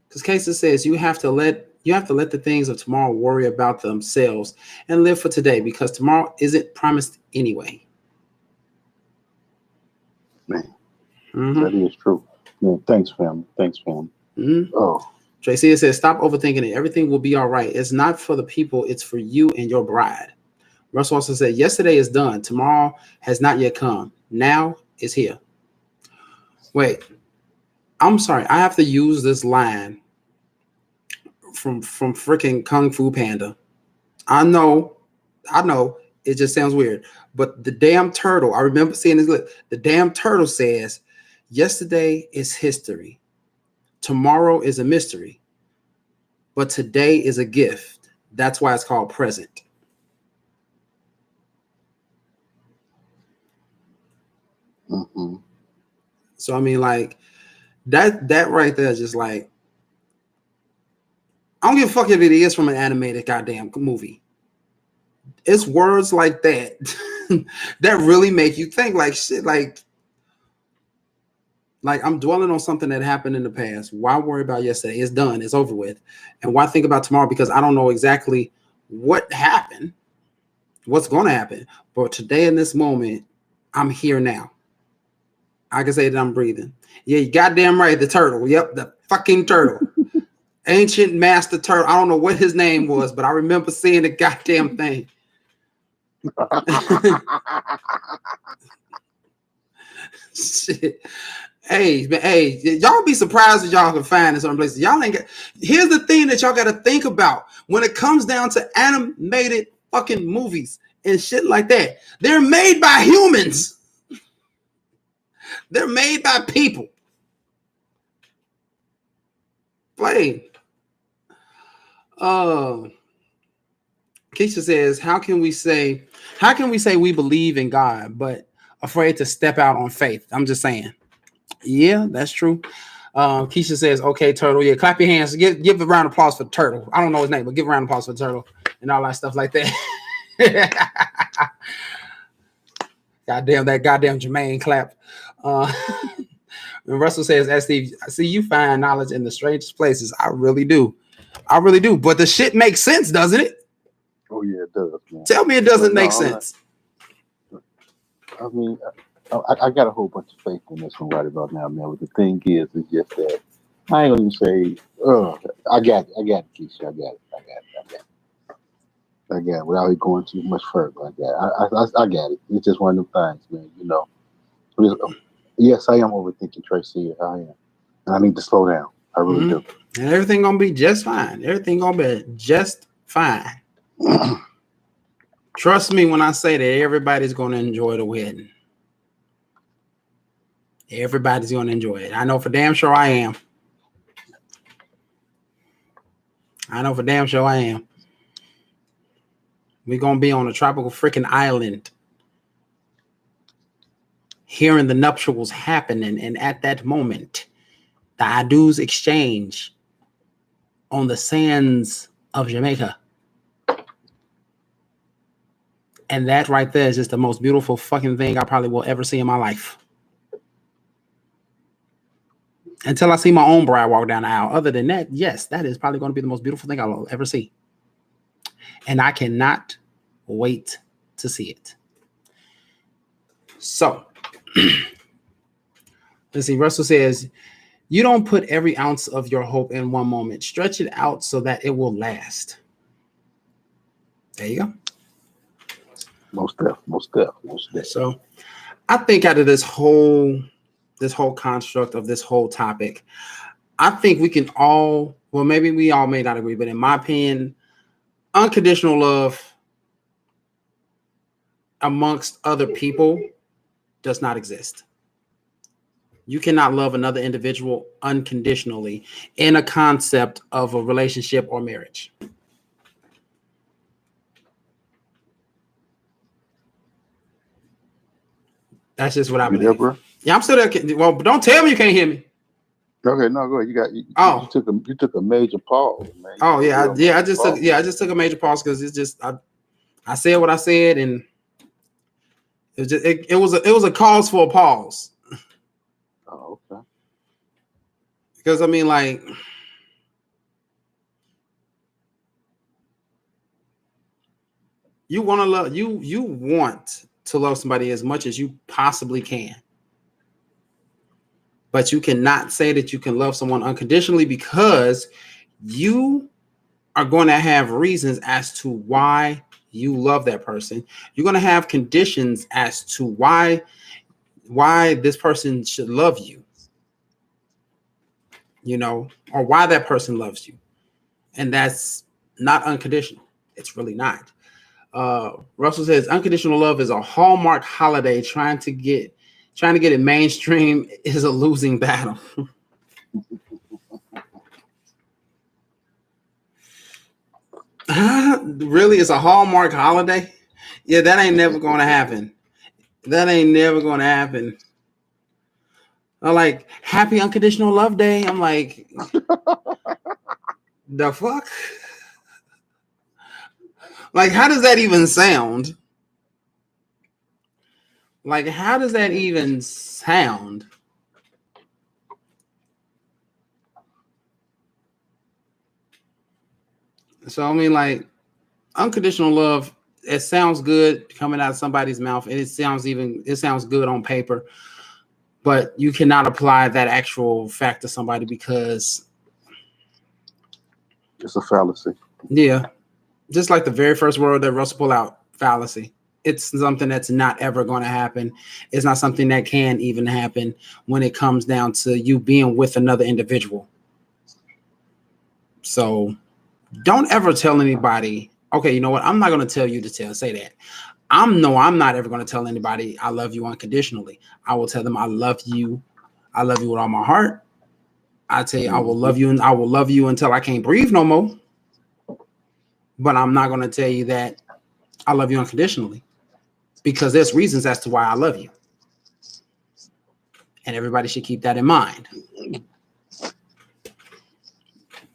Because Casey says you have to let the things of tomorrow worry about themselves and live for today, because tomorrow isn't promised anyway. Man, that is true. Man, thanks, fam. Oh. Tracy says, stop overthinking it. Everything will be all right. It's not for the people. It's for you and your bride. Russell also said, yesterday is done. Tomorrow has not yet come. Now is here. Wait, I'm sorry. I have to use this line from freaking Kung Fu Panda. I know. It just sounds weird. But the damn turtle, I remember seeing this lip. The damn turtle says, yesterday is history. Tomorrow is a mystery. But today is a gift. That's why it's called present. So I mean, like that right there is just like, I don't give a fuck if it is from an animated goddamn movie. It's words like that that really make you think. Like shit, like I'm dwelling on something that happened in the past. Why worry about yesterday? It's done. It's over with. And why think about tomorrow? Because I don't know exactly what happened, what's going to happen. But today in this moment, I'm here now. I can say that I'm breathing. Yeah, you goddamn right. The turtle. Yep, the fucking turtle. Ancient master turtle. I don't know what his name was, but I remember seeing the goddamn thing. Shit. Hey, y'all be surprised if y'all can find in certain places. Y'all ain't got. Here's the thing that y'all got to think about when it comes down to animated fucking movies and shit like that. They're made by humans. They're made by people. Plain. Keisha says, how can we say we believe in God but afraid to step out on faith? I'm just saying. Yeah, that's true. Keisha says, okay, turtle. Yeah, clap your hands. Give a round of applause for the turtle. I don't know his name, but give a round of applause for the turtle and all that stuff like that. Goddamn Jermaine clap. And Russell says, as Steve, I see you find knowledge in the strangest places. I really do. But the shit makes sense, doesn't it? Oh yeah, it does, man. Tell me it doesn't make sense. I mean, I got a whole bunch of faith in this one right about now, man. But the thing is just that I ain't gonna even say, I got it, Keisha. I got it. Without it going too much further, I got it. It's just one of them things, man. You know. Yes, I am overthinking, Tracy. I am, and I need to slow down. I really do. And everything gonna be just fine. Everything gonna be just fine. Trust me when I say that everybody's gonna enjoy the wedding. Everybody's gonna enjoy it. I know for damn sure I am. We're gonna be on a tropical freaking island. hearing the nuptials happening, and at that moment, the adus exchange on the sands of Jamaica. And that right there is just the most beautiful fucking thing I probably will ever see in my life. Until I see my own bride walk down the aisle. Other than that, yes, that is probably going to be the most beautiful thing I'll ever see. And I cannot wait to see it. So, let's see. Russell says, you don't put every ounce of your hope in one moment. Stretch it out so that it will last. There you go. Most definitely. So, I think out of this whole construct of this whole topic, I think we can all, well, maybe we all may not agree, but in my opinion, unconditional love amongst other people does not exist. You cannot love another individual unconditionally in a concept of a relationship or marriage. That's just what I believe. There, yeah, I'm still there. Well, don't tell me you can't hear me. Okay, no, go ahead. You took a major pause, man. I just took a major pause because it's just I said what I said, and it was a cause for a pause. Oh, okay. Because I mean, like, you want to love you want to love somebody as much as you possibly can. But you cannot say that you can love someone unconditionally because you are going to have reasons as to why you love that person. You're going to have conditions as to why this person should love you, or why that person loves you. And that's not unconditional. It's really not. Russell says unconditional love is a Hallmark holiday. Trying to get it mainstream is a losing battle. Really? It's a Hallmark holiday? Yeah, that ain't never going to happen. I'm like, happy unconditional love day. I'm like, the fuck? Like, how does that even sound? Like, how does that even sound? So, I mean, like, unconditional love, it sounds good coming out of somebody's mouth. And it sounds good on paper. But you cannot apply that actual fact to somebody because it's a fallacy. Yeah. Just like the very first word that Russell pulled out, fallacy. It's something that's not ever going to happen. It's not something that can even happen when it comes down to you being with another individual. So don't ever tell anybody, okay, you know what? I'm not going to tell you to say that. I'm not ever going to tell anybody I love you unconditionally. I will tell them I love you. I love you with all my heart. I tell you, I will love you, and I will love you until I can't breathe no more. But I'm not going to tell you that I love you unconditionally because there's reasons as to why I love you. And everybody should keep that in mind.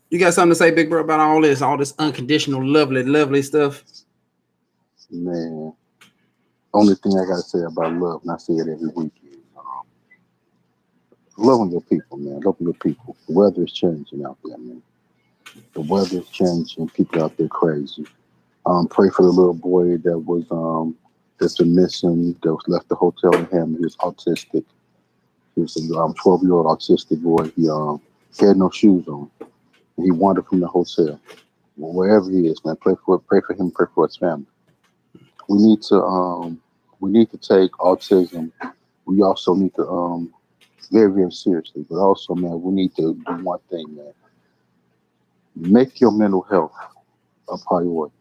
You got something to say, big bro, about all this unconditional, lovely stuff? Man, only thing I got to say about love, and I say it every week, is loving your people, man. Loving your people. The weather is changing out there, man. The weather is changing. People out there crazy. Pray for the little boy that was that's been missing, that was left the hotel in him. He was autistic. He was a 12-year-old autistic boy. He had no shoes on. And he wandered from the hotel. Well, wherever he is, man, pray for him, pray for his family. We need to take autism. We also need to very, very seriously. But also, man, we need to do one thing, man. Make your mental health a priority.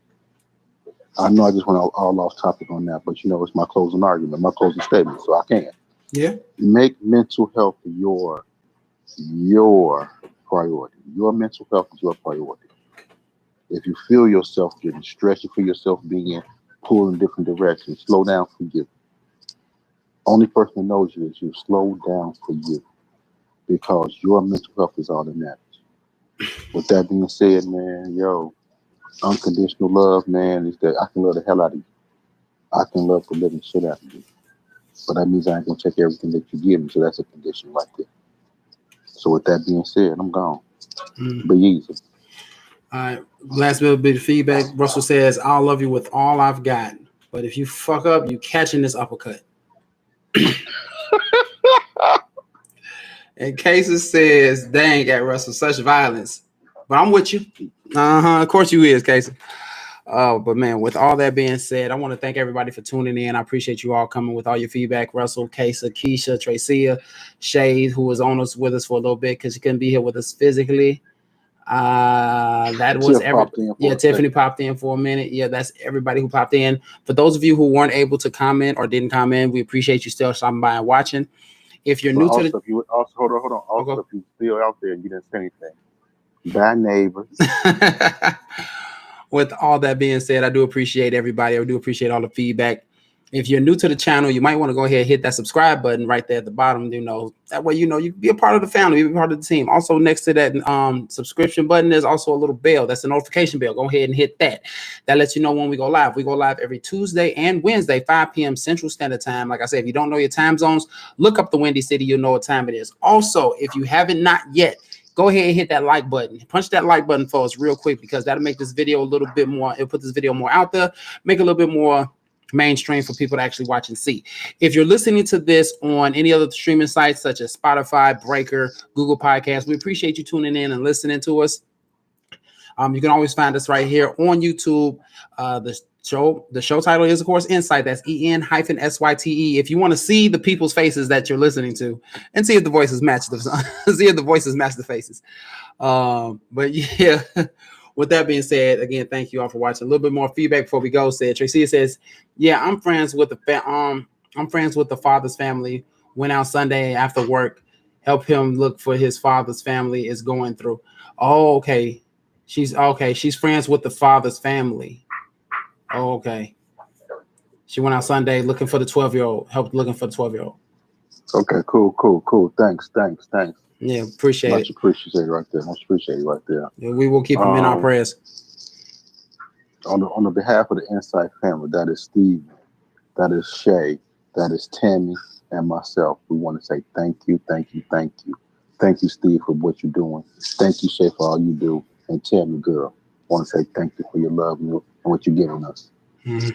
I know I just went all off topic on that, but it's my closing argument, my closing statement, so I can't. Yeah. Make mental health your priority. Your mental health is your priority. If you feel yourself getting stressed, you feel yourself being pulled in different directions, slow down, forgive. Only person that knows you is you. Slow down for you because your mental health is all that matters. With that being said, man, yo, unconditional love, man, is that I can love the hell out of you. I can love the living shit out of you. But that means I ain't gonna take everything that you give me. So that's a condition right there. So with that being said, I'm gone. Be easy. All right. Last little bit of feedback. Russell says, I'll love you with all I've got. But if you fuck up, you catching this uppercut. And Cases says, dang, at Russell, such violence. But I'm with you. Of course you is, Casey. But man, with all that being said, I want to thank everybody for tuning in. I appreciate you all coming with all your feedback. Russell, Kesa, Keisha, Tracia, Shade, who was on us with us for a little bit because she couldn't be here with us physically. That was Tiffany popped in for a minute. Yeah, that's everybody who popped in. For those of you who weren't able to comment or didn't comment, we appreciate you still stopping by and watching. If you're new to the, if you also hold on. Also, if you're still out there and you didn't say anything, bye neighbors. With all that being said, I do appreciate everybody. I do appreciate all the feedback. If you're new to the channel, you might want to go ahead and hit that subscribe button right there at the bottom. That way, you can be a part of the family, you be part of the team. Also, next to that subscription button, there's also a little bell. That's a notification bell. Go ahead and hit that. That lets you know when we go live. We go live every Tuesday and Wednesday, 5 p.m. Central Standard Time. Like I said, if you don't know your time zones, look up the Windy City. You'll know what time it is. Also, if you haven't not yet, go ahead and hit that like button. Punch that like button for us real quick because that'll make this video a little bit more. It'll put this video more out there, make it a little bit more mainstream for people to actually watch and see. If you're listening to this on any other streaming sites such as Spotify, Breaker, Google Podcasts, we appreciate you tuning in and listening to us. You can always find us right here on YouTube. The show title is, of course, En-Syte. That's En-Syte. If you want to see the people's faces that you're listening to and see if the voices match the faces. But yeah. With that being said, again, thank you all for watching. A little bit more feedback before we go. Tracy says, "Yeah, I'm friends with the father's family. Went out Sunday after work, help him look for his father's family is going through." Oh, okay. She's friends with the father's family. Oh, okay. She went out Sunday looking for the 12-year-old. Helped looking for the 12-year-old. Okay, cool. Thanks. Yeah, appreciate it. Much appreciated right there. Yeah, we will keep him in our prayers. On the behalf of the En-Syte family, that is Steve, that is Shay, that is Tammy, and myself, we want to say thank you. Thank you, Steve, for what you're doing. Thank you, Shay, for all you do. And Tammy, girl, I want to say thank you for your love and what you're giving us. Mm-hmm.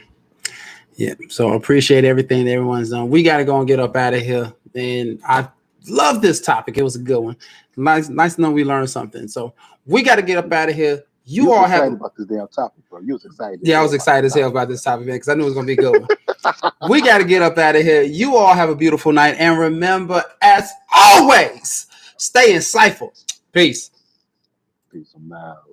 Yeah, so appreciate everything that everyone's done. We got to go and get up out of here. And I love this topic. It was a good one. Nice to know we learned something. So we got to get up out of here. You all excited about this damn topic, bro. You was excited. Yeah, I was excited as hell about this topic, man, because I knew it was going to be a good one. We got to get up out of here. You all have a beautiful night. And remember, as always, stay insightful. Peace. Peace. I'm out.